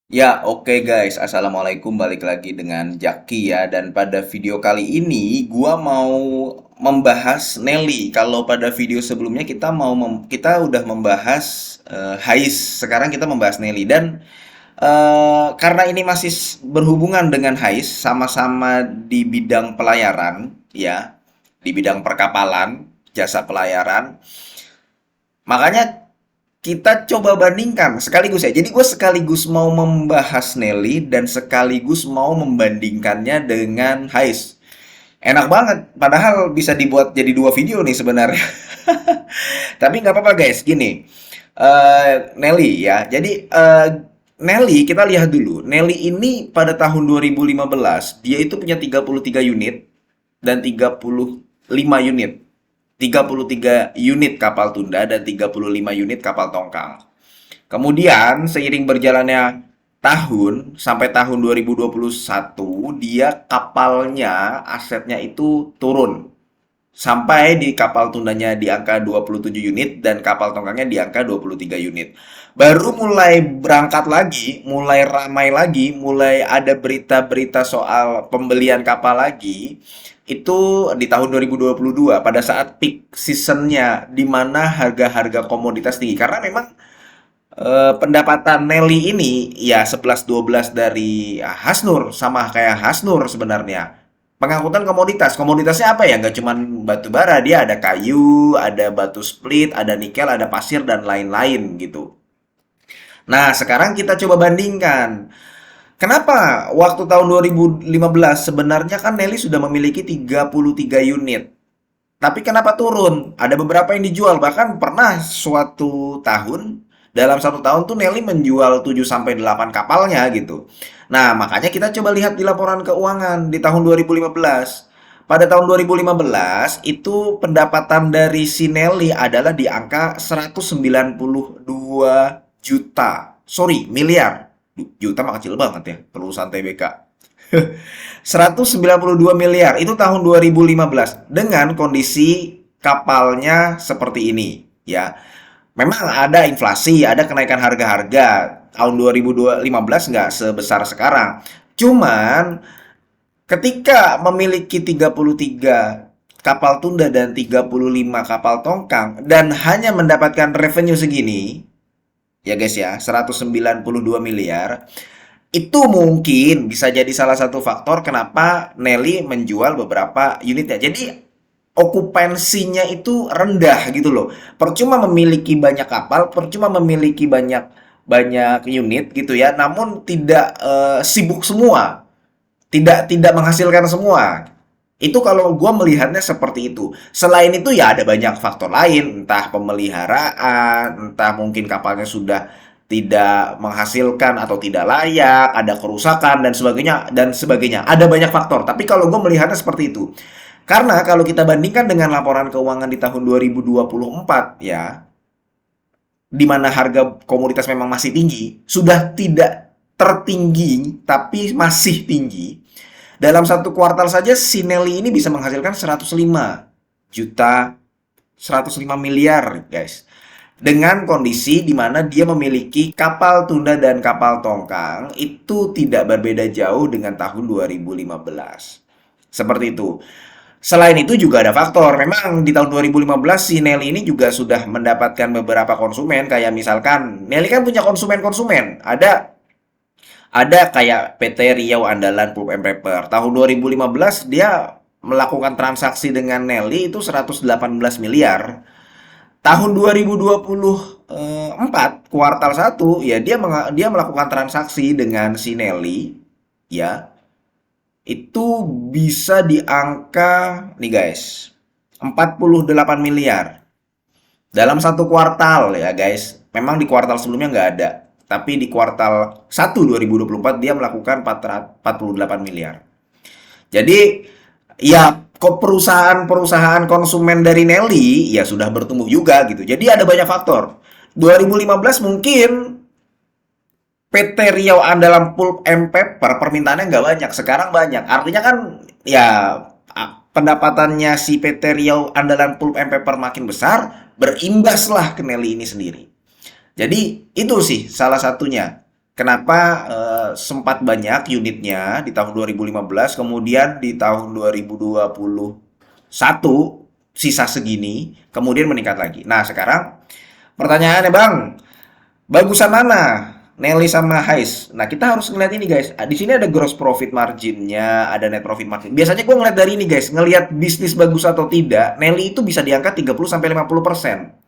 Ya, oke guys. Assalamualaikum. Balik lagi dengan Jaki ya. Dan pada video kali ini, gua mau membahas Nelly. Kalau pada video sebelumnya kita udah membahas Hais. Sekarang kita membahas Nelly. Dan karena ini masih berhubungan dengan Hais, sama-sama di bidang pelayaran, ya, di bidang perkapalan, jasa pelayaran. Makanya kita coba bandingkan sekaligus ya. Jadi gue sekaligus mau membahas Nelly dan sekaligus mau membandingkannya dengan Hais. Enak banget, padahal bisa dibuat jadi dua video nih sebenarnya. Tapi nggak apa-apa guys, gini. Nelly ya, jadi Nelly kita lihat dulu. Nelly ini pada tahun 2015 dia itu punya 33 unit dan 35 unit. 33 unit kapal tunda dan 35 unit kapal tongkang. Kemudian seiring berjalannya tahun sampai tahun 2021 dia kapalnya asetnya itu turun sampai di kapal tundanya di angka 27 unit dan kapal tongkangnya di angka 23 unit. Baru mulai berangkat lagi, mulai ramai lagi, mulai ada berita-berita soal pembelian kapal lagi itu di tahun 2022 pada saat peak seasonnya di mana harga-harga komoditas tinggi karena memang pendapatan Nelly ini ya 11-12 dari Hasnur sama kayak Hasnur sebenarnya. Pengangkutan komoditas. Komoditasnya apa ya? Nggak cuma batu bara, dia ada kayu, ada batu split, ada nikel, ada pasir dan lain-lain gitu. Nah, sekarang kita coba bandingkan. Kenapa waktu tahun 2015 sebenarnya kan Nelly sudah memiliki 33 unit. Tapi kenapa turun? Ada beberapa yang dijual, bahkan pernah suatu tahun dalam satu tahun tuh Nelly menjual 7 sampai 8 kapalnya gitu. Nah, makanya kita coba lihat di laporan keuangan di tahun 2015. Pada tahun 2015 itu pendapatan dari si Nelly adalah di angka 192 juta. Sorry, miliar. Juta mah kecil banget ya, perusahaan TBK. 192 miliar itu tahun 2015 dengan kondisi kapalnya seperti ini ya. Memang ada inflasi, ada kenaikan harga-harga. Tahun 2015 nggak sebesar sekarang. Cuman ketika memiliki 33 kapal tunda dan 35 kapal tongkang dan hanya mendapatkan revenue segini, ya guys ya, 192 miliar, itu mungkin bisa jadi salah satu faktor kenapa Nelly menjual beberapa unitnya. Jadi okupansinya itu rendah gitu loh. Percuma memiliki banyak kapal, percuma memiliki banyak banyak unit gitu ya, namun tidak sibuk semua, tidak menghasilkan semua. Itu kalau gue melihatnya seperti itu. Selain itu ya ada banyak faktor lain, entah pemeliharaan, entah mungkin kapalnya sudah tidak menghasilkan atau tidak layak, ada kerusakan dan sebagainya dan sebagainya. Ada banyak faktor. Tapi kalau gue melihatnya seperti itu. Karena kalau kita bandingkan dengan laporan keuangan di tahun 2024 ya, di mana harga komoditas memang masih tinggi, sudah tidak tertinggi tapi masih tinggi. Dalam satu kuartal saja Sinelli ini bisa menghasilkan 105 juta, 105 miliar, guys. Dengan kondisi di mana dia memiliki kapal tunda dan kapal tongkang itu tidak berbeda jauh dengan tahun 2015. Seperti itu. Selain itu juga ada faktor, memang di tahun 2015 si Nelly ini juga sudah mendapatkan beberapa konsumen, kayak misalkan Nelly kan punya konsumen-konsumen, ada kayak PT Riau Andalan Pulp and Paper. Tahun 2015 dia melakukan transaksi dengan Nelly itu 118 miliar. Tahun 2024 kuartal satu ya dia melakukan transaksi dengan si Nelly ya itu bisa di angka nih guys 48 miliar dalam satu kuartal ya guys. Memang di kuartal sebelumnya nggak ada, tapi di kuartal 1 2024 dia melakukan 48 miliar. Jadi ya kok perusahaan-perusahaan konsumen dari Nelly ya sudah bertumbuh juga gitu. Jadi ada banyak faktor. 2015 mungkin PT Riau Andalan Pulp and Paper permintaannya nggak banyak, sekarang banyak. Artinya kan ya pendapatannya si PT Riau Andalan Pulp and Paper makin besar, berimbaslah ke Nelly ini sendiri. Jadi itu sih salah satunya. Kenapa sempat banyak unitnya di tahun 2015, kemudian di tahun 2021 sisa segini, kemudian meningkat lagi. Nah, sekarang pertanyaannya, Bang, bagusan mana? Nelly sama Hais. Nah, kita harus ngeliat ini, guys. Di sini ada gross profit marginnya, ada net profit margin. Biasanya gue ngeliat dari ini, guys. Ngeliat bisnis bagus atau tidak, Nelly itu bisa diangkat 30-50%.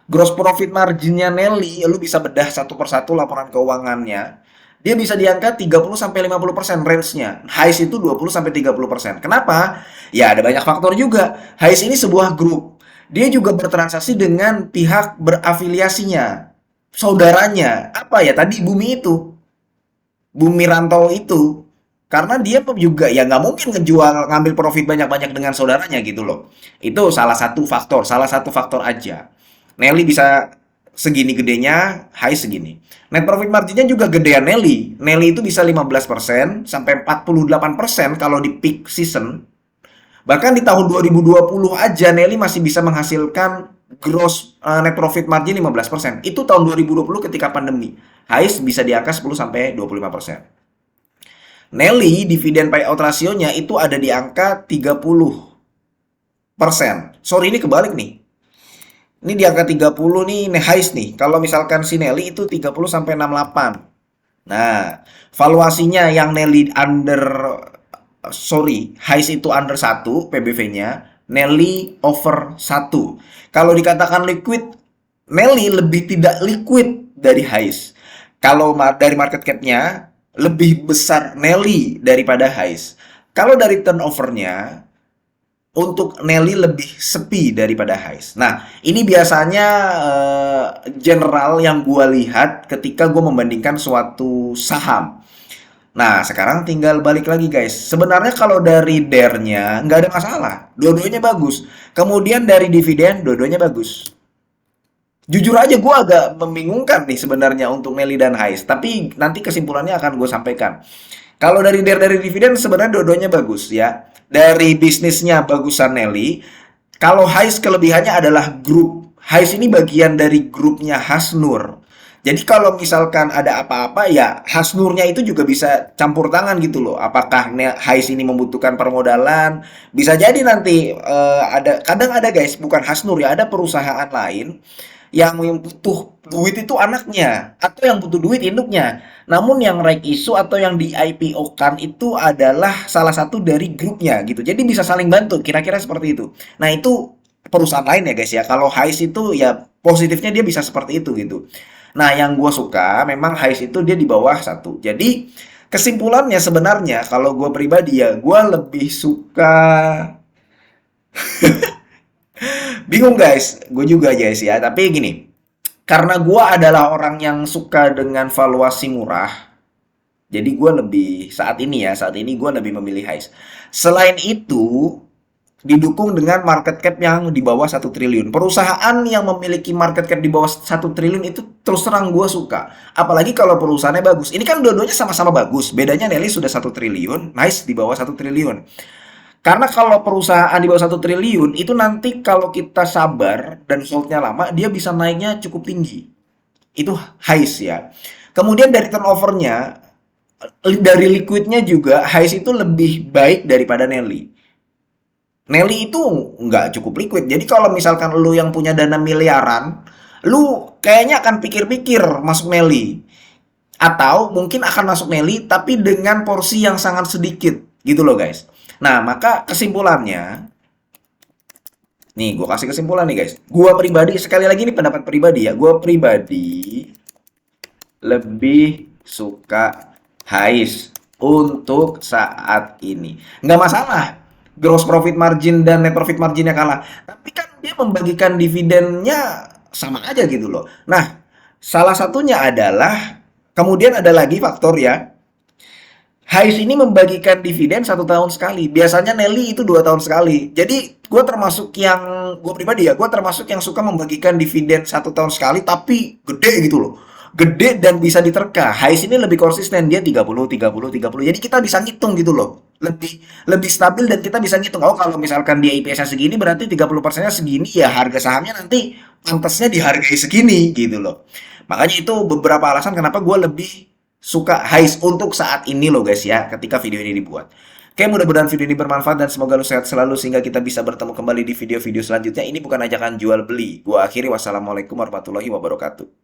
Gross profit marginnya Nelly, lu bisa bedah satu persatu laporan keuangannya. Dia bisa diangkat 30-50% range-nya. Hais itu 20-30%. Kenapa? Ya ada banyak faktor juga. Hais ini sebuah grup. Dia juga bertransaksi dengan pihak berafiliasinya. Saudaranya. Apa ya tadi Bumi itu. Bumi Rantau itu. Karena dia juga ya nggak mungkin ngejual ngambil profit banyak-banyak dengan saudaranya gitu loh. Itu salah satu faktor aja. Nelly bisa segini gedenya, high segini. Net profit marginnya juga gedean Nelly. Nelly itu bisa 15% sampai 48% kalau di peak season. Bahkan di tahun 2020 aja Nelly masih bisa menghasilkan gross net profit margin 15%. Itu tahun 2020 ketika pandemi. High bisa di angka 10 sampai 25%. Nelly dividen payout rasionya itu ada di angka 30%. Sorry ini kebalik nih. Ini di angka 30 nih, Hais nih. Kalau misalkan si Nelly itu 30 sampai 68. Nah, valuasinya yang Nelly under Hais itu under 1 PBV-nya, Nelly over 1. Kalau dikatakan liquid, Nelly lebih tidak liquid dari Hais. Kalau dari market cap-nya lebih besar Nelly daripada Hais. Kalau dari turnover-nya untuk Nelly lebih sepi daripada Hais. Nah, ini biasanya general yang gue lihat ketika gue membandingkan suatu saham. Nah, sekarang tinggal balik lagi guys. Sebenarnya kalau dari DER-nya nggak ada masalah. Dua-duanya bagus. Kemudian dari dividen, dua-duanya bagus. Jujur aja gue agak membingungkan nih sebenarnya untuk Nelly dan Hais. Tapi nanti kesimpulannya akan gue sampaikan. Kalau dari dari dividen sebenarnya dua-duanya bagus ya. Dari bisnisnya bagusan Nelly. Kalau Hais kelebihannya adalah grup. Hais ini bagian dari grupnya Hasnur. Jadi kalau misalkan ada apa-apa ya Hasnurnya itu juga bisa campur tangan gitu loh. Apakah Hais ini membutuhkan permodalan? Bisa jadi nanti ada kadang ada guys, bukan Hasnur ya, ada perusahaan lain yang butuh duit itu anaknya atau yang butuh duit induknya. Namun yang right issue atau yang di IPO-kan itu adalah salah satu dari grupnya gitu. Jadi bisa saling bantu, kira-kira seperti itu. Nah, itu perusahaan lain ya guys ya. Kalau Hais itu ya positifnya dia bisa seperti itu gitu. Nah, yang gue suka memang Hais itu dia di bawah satu. Jadi kesimpulannya sebenarnya kalau gue pribadi ya gue lebih suka bingung guys. Gue juga guys ya. Tapi gini, karena gue adalah orang yang suka dengan valuasi murah, jadi gue lebih saat ini gue lebih memilih Hais. Selain itu, didukung dengan market cap yang di bawah 1 triliun. Perusahaan yang memiliki market cap di bawah 1 triliun itu terus terang gue suka. Apalagi kalau perusahaannya bagus. Ini kan dua-duanya sama-sama bagus. Bedanya Nelly sudah 1 triliun, Hais di bawah 1 triliun. Karena kalau perusahaan di bawah 1 triliun, itu nanti kalau kita sabar dan holdnya lama, dia bisa naiknya cukup tinggi. Itu Hais ya. Kemudian dari turnovernya, dari liquidnya juga, Hais itu lebih baik daripada Nelly. Nelly itu nggak cukup liquid. Jadi kalau misalkan lu yang punya dana miliaran, lu kayaknya akan pikir-pikir masuk Nelly. Atau mungkin akan masuk Nelly tapi dengan porsi yang sangat sedikit gitu loh guys. Nah maka kesimpulannya, nih gue kasih kesimpulan nih guys. Gue pribadi, sekali lagi ini pendapat pribadi ya. Gue pribadi lebih suka Hais untuk saat ini. Nggak masalah gross profit margin dan net profit marginnya kalah. Tapi kan dia membagikan dividennya sama aja gitu loh. Nah, salah satunya adalah kemudian ada lagi faktor ya. Hais ini membagikan dividen 1 tahun sekali. Biasanya Nelly itu 2 tahun sekali. Jadi gue termasuk yang gue pribadi ya, gue termasuk yang suka membagikan dividen 1 tahun sekali, tapi gede gitu loh. Gede dan bisa diterka. Hais ini lebih konsisten, dia 30, 30, 30. Jadi kita bisa ngitung gitu loh. Lebih lebih stabil dan kita bisa ngitung. Oh kalau misalkan dia IPS-nya segini berarti 30%-nya segini ya harga sahamnya nanti pantasnya dihargai segini gitu loh. Makanya itu beberapa alasan kenapa gue lebih suka Hais untuk saat ini loh guys ya, ketika video ini dibuat. Oke, mudah-mudahan video ini bermanfaat dan semoga lu sehat selalu sehingga kita bisa bertemu kembali di video-video selanjutnya. Ini bukan ajakan jual beli. Gua akhiri, wassalamualaikum warahmatullahi wabarakatuh.